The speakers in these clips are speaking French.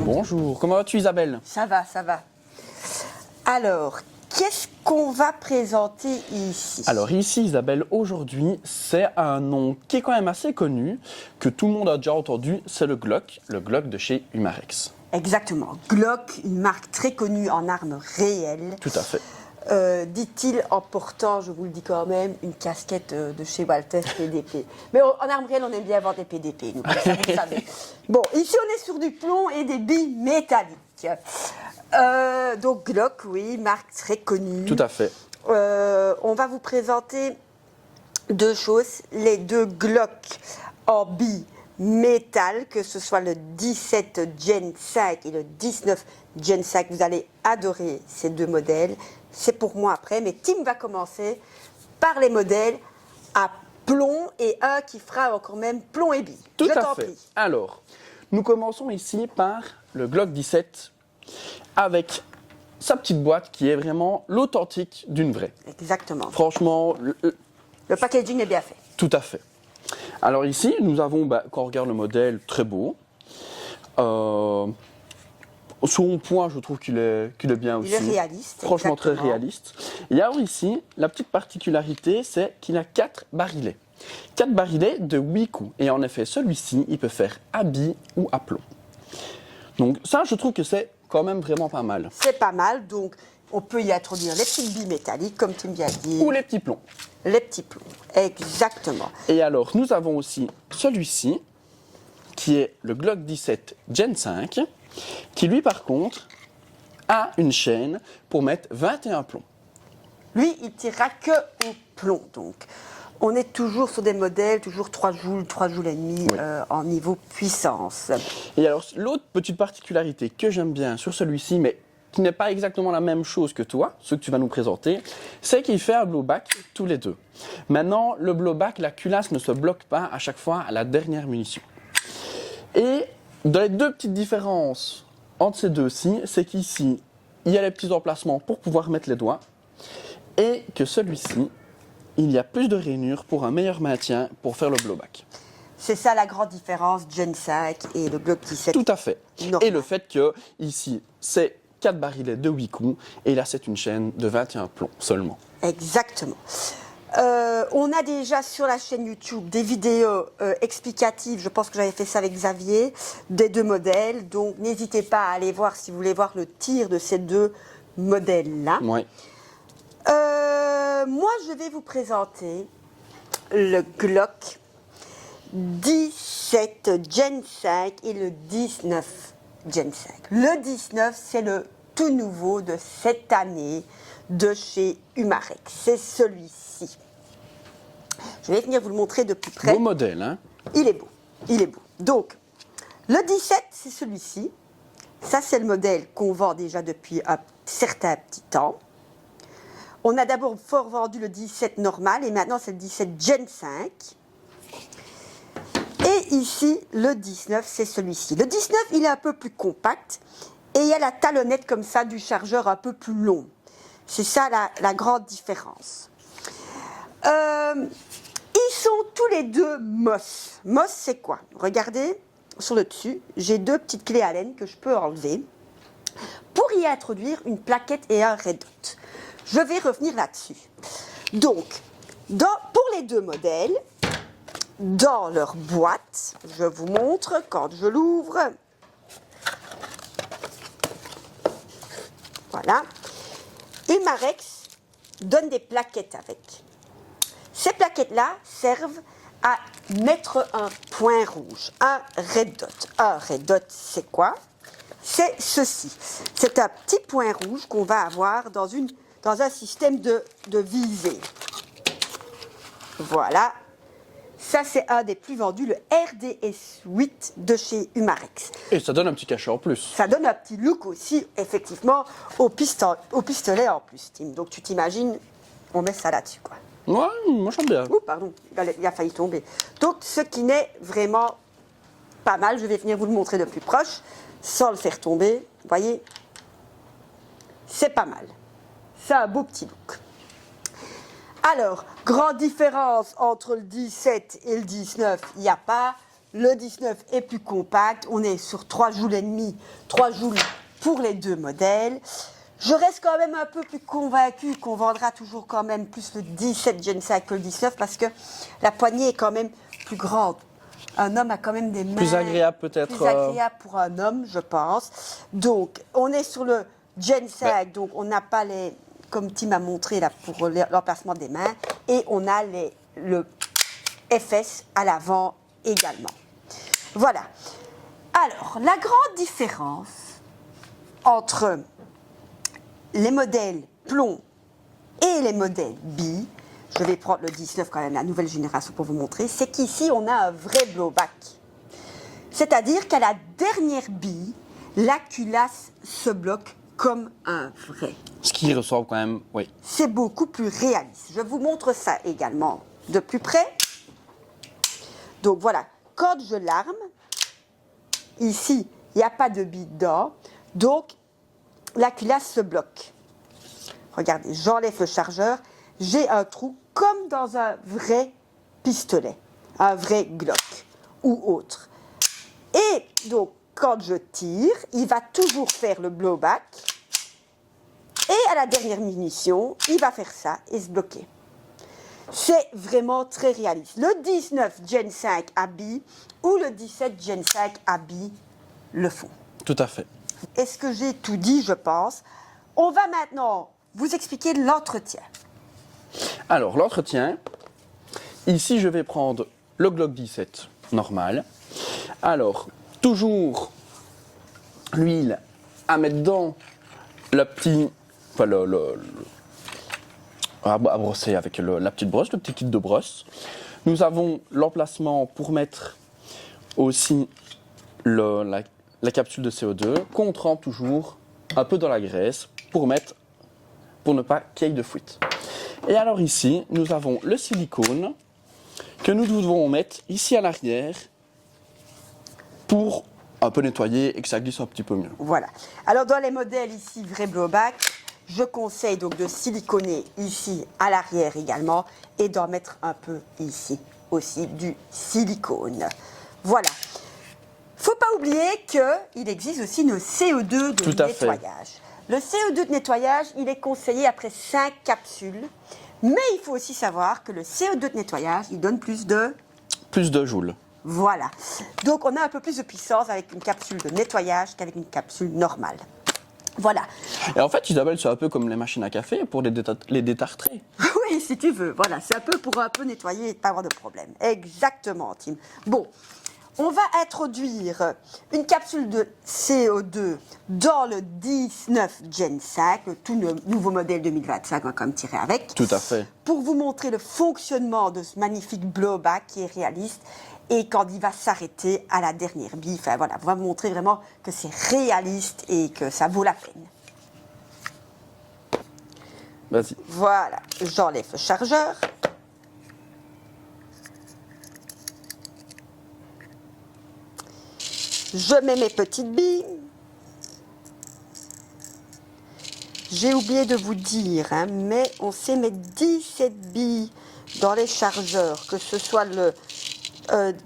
Bonjour, comment vas-tu Isabelle? Ça va, ça va. Alors, qu'est-ce qu'on va présenter ici? Alors ici Isabelle, aujourd'hui, c'est un nom qui est quand même assez connu, que tout le monde a déjà entendu, c'est le Glock de chez Umarex. Exactement. Glock, une marque très connue en armes réelles. Tout à fait. Dit-il en portant, je vous le dis quand même, une casquette de chez Walter PDP. Mais en armes réelles, on aime bien avoir des PDP, nous, comme ça, vous le savez. Bon, ici, on est sur du plomb et des billes métalliques. Donc Glock, oui, marque très connue. Tout à fait. On va vous présenter deux choses. Les deux Glock en billes métal, que ce soit le 17 Gen 5 et le 19 Gen 5. Vous allez adorer ces deux modèles. C'est pour moi après, mais Tim va commencer par les modèles à plomb et un qui fera encore même plomb et billes. Tout Je à t'en fait. prie. Alors, nous commençons ici par le Glock 17 avec sa petite boîte qui est vraiment l'authentique d'une vraie. Exactement. Franchement, Le packaging est bien fait. tout à fait. Alors ici, nous avons, quand on regarde le modèle, très beau. Son point, je trouve qu'il est bien aussi. Il est réaliste. Franchement, exactement. très réaliste. Et alors ici, la petite particularité, c'est qu'il a 4 barilets. 4 barilets de 8 coups. Et en effet, celui-ci, il peut faire à billes ou à plomb. Donc ça, je trouve que c'est quand même vraiment pas mal. C'est pas mal, donc on peut y introduire les petites billes métalliques, comme tu me viens de dire. Ou les petits plombs. Les petits plombs, exactement. Et alors, nous avons aussi celui-ci, qui est le Glock 17 Gen 5, qui lui, par contre, a une chaîne pour mettre 21 plombs. Lui, il tirera que au plomb, donc. On est toujours sur des modèles, toujours 3 joules et demi Oui. en niveau puissance. Et alors, l'autre petite particularité que j'aime bien sur celui-ci, mais qui n'est pas exactement la même chose que toi, ce que tu vas nous présenter, c'est qu'il fait un blowback tous les deux. Maintenant, le blowback, la culasse ne se bloque pas à chaque fois à la dernière munition. Et dans les deux petites différences entre ces deux-ci, c'est qu'ici, il y a les petits emplacements pour pouvoir mettre les doigts, et que celui-ci, il y a plus de rainures pour un meilleur maintien pour faire le blowback. C'est ça la grande différence, Gen 5 et le Glock 17. Tout à fait. Normal. Et le fait que ici, c'est 4 barilets de 8 coups, et là, c'est une chaîne de 21 plombs seulement. Exactement. On a déjà sur la chaîne YouTube des vidéos explicatives, je pense que j'avais fait ça avec Xavier, des deux modèles. Donc n'hésitez pas à aller voir si vous voulez voir le tir de ces deux modèles-là. Ouais. Moi, je vais vous présenter le Glock 17 Gen 5 et le 19 Gen 5. Le 19, c'est le tout nouveau de cette année de chez Umarex. C'est celui-ci. Je vais venir vous le montrer de plus près. Beau modèle, hein? Il est beau, il est beau. Donc, le 17, c'est celui-ci. Ça, c'est le modèle qu'on vend déjà depuis un certain petit temps. On a d'abord fort vendu le 17 normal et maintenant c'est le 17 Gen 5. Et ici, le 19, c'est celui-ci. Le 19, il est un peu plus compact et il y a la talonnette comme ça du chargeur un peu plus long. C'est ça la grande différence. Ils sont tous les deux MOS. MOS, c'est quoi? Regardez sur le dessus, j'ai deux petites clés Allen que je peux enlever pour y introduire une plaquette et un red dot. Je vais revenir là-dessus. Donc, pour les deux modèles, dans leur boîte, je vous montre quand je l'ouvre. Voilà. Umarex donne des plaquettes avec. Ces plaquettes-là servent à mettre un point rouge, un red dot. Un red dot, c'est quoi? C'est ceci. C'est un petit point rouge qu'on va avoir dans un système de visée. Voilà. Ça, c'est un des plus vendus, le RDS 8 de chez Umarex. Et ça donne un petit cachet en plus. Ça donne un petit look aussi, effectivement, au pistolet en plus, Tim. Donc, tu t'imagines, on met ça là-dessus, quoi. Ouais, moi j'aime bien. Ouh, pardon, il a failli tomber. Donc, ce qui n'est vraiment pas mal, je vais venir vous le montrer de plus proche, sans le faire tomber. Vous voyez, c'est pas mal. C'est un beau petit look. Alors, grande différence entre le 17 et le 19, il n'y a pas. le 19 est plus compact. On est sur 3 joules et demi, 3 joules pour les deux modèles. Je reste quand même un peu plus convaincue qu'on vendra toujours quand même plus le 17 Gen 5 que le 19 parce que la poignée est quand même plus grande. Un homme a quand même des mains Plus agréable peut-être. plus agréable pour un homme, je pense. Donc, on est sur le Gen 5, donc on n'a pas les, comme Tim a montré là pour l'emplacement des mains, et on a le FS à l'avant également. Voilà. Alors, la grande différence entre les modèles plomb et les modèles billes, je vais prendre le 19 quand même, la nouvelle génération pour vous montrer, c'est qu'ici on a un vrai blowback. C'est-à-dire qu'à la dernière bille, la culasse se bloque comme un vrai. Ce qui ressemble quand même, oui. C'est beaucoup plus réaliste. Je vous montre ça également de plus près. Donc voilà, quand je l'arme, ici, il n'y a pas de bille dedans, donc la culasse se bloque. Regardez, j'enlève le chargeur, j'ai un trou comme dans un vrai pistolet, un vrai Glock ou autre. Et donc, quand je tire, il va toujours faire le blowback. Et à la dernière munition, il va faire ça et se bloquer. C'est vraiment très réaliste. Le 19 Gen 5 à billes ou le 17 Gen 5 à billes le font. Tout à fait. Est-ce que j'ai tout dit, je pense? On va maintenant vous expliquer l'entretien. Alors, l'entretien. Ici, je vais prendre le Glock 17 normal. Alors, toujours l'huile à mettre dans le petit... Enfin, à brosser avec la petite brosse, le petit kit de brosse. Nous avons l'emplacement pour mettre aussi la capsule de CO2 qu'on trempe toujours un peu dans la graisse pour ne pas qu'il y ait de fuite. Et alors ici, nous avons le silicone que nous devons mettre ici à l'arrière pour un peu nettoyer et que ça glisse un petit peu mieux. Voilà. Alors dans les modèles ici, vrai blowback, je conseille donc de siliconer ici à l'arrière également et d'en mettre un peu ici aussi du silicone. Voilà. Faut pas oublier qu'il existe aussi le CO2 de nettoyage. Le CO2 de nettoyage, il est conseillé après 5 capsules, mais il faut aussi savoir que le CO2 de nettoyage, il donne plus de joules. Voilà. Donc on a un peu plus de puissance avec une capsule de nettoyage qu'avec une capsule normale. Voilà. Et en fait, Isabelle, c'est un peu comme les machines à café pour les détartrer. Oui, si tu veux. Voilà, c'est un peu pour un peu nettoyer et pas avoir de problème. Exactement, Tim. Bon, on va introduire une capsule de CO2 dans le 19 Gen 5, le tout nouveau modèle 2025, on va quand même tirer avec. Tout à fait. Pour vous montrer le fonctionnement de ce magnifique blowback qui est réaliste. Et quand il va s'arrêter à la dernière bille, enfin voilà, on va vous montrer vraiment que c'est réaliste et que ça vaut la peine. Vas-y. Voilà, j'enlève le chargeur. Je mets mes petites billes. J'ai oublié de vous dire, hein, mais on sait mettre 17 billes dans les chargeurs, que ce soit le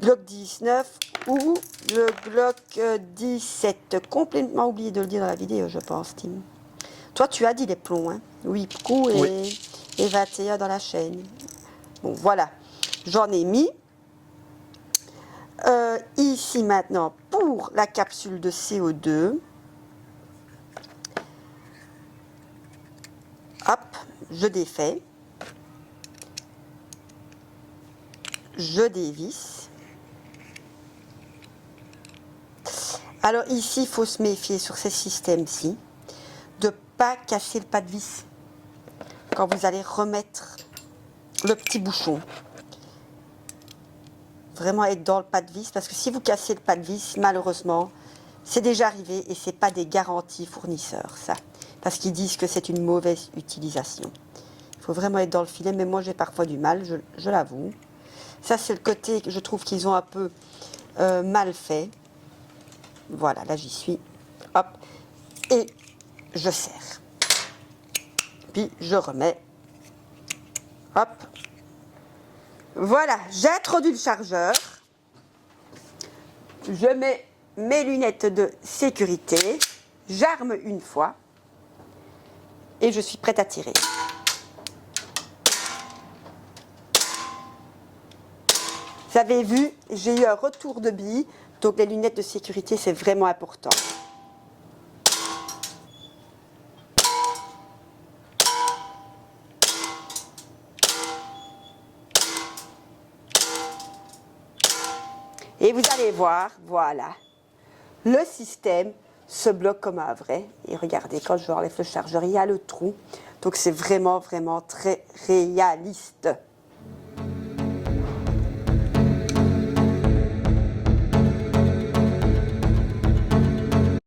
Glock 19 ou le Glock 17. Complètement oublié de le dire dans la vidéo, je pense, Tim. Toi, tu as dit les plombs, hein? 8 coups et 21 dans la chaîne. Bon, voilà. J'en ai mis. Ici, maintenant, pour la capsule de CO2. Hop, je défais. Je dévisse. Alors ici, il faut se méfier sur ces systèmes-ci de ne pas casser le pas de vis quand vous allez remettre le petit bouchon. Vraiment être dans le pas de vis, parce que si vous cassez le pas de vis, malheureusement, c'est déjà arrivé et ce n'est pas des garanties fournisseurs, ça. Parce qu'ils disent que c'est une mauvaise utilisation. Il faut vraiment être dans le filet, mais moi j'ai parfois du mal, je l'avoue. Ça, c'est le côté que je trouve qu'ils ont un peu mal fait. Voilà, là j'y suis. Hop. Et je serre. Puis je remets. Hop. Voilà, j'ai introduit le chargeur. je mets mes lunettes de sécurité, j'arme une fois et je suis prête à tirer. Vous avez vu, j'ai eu un retour de bille, donc les lunettes de sécurité, c'est vraiment important. Et vous allez voir, voilà, le système se bloque comme un vrai. Et regardez, quand je enlève le chargeur, il y a le trou. Donc c'est vraiment, vraiment très réaliste.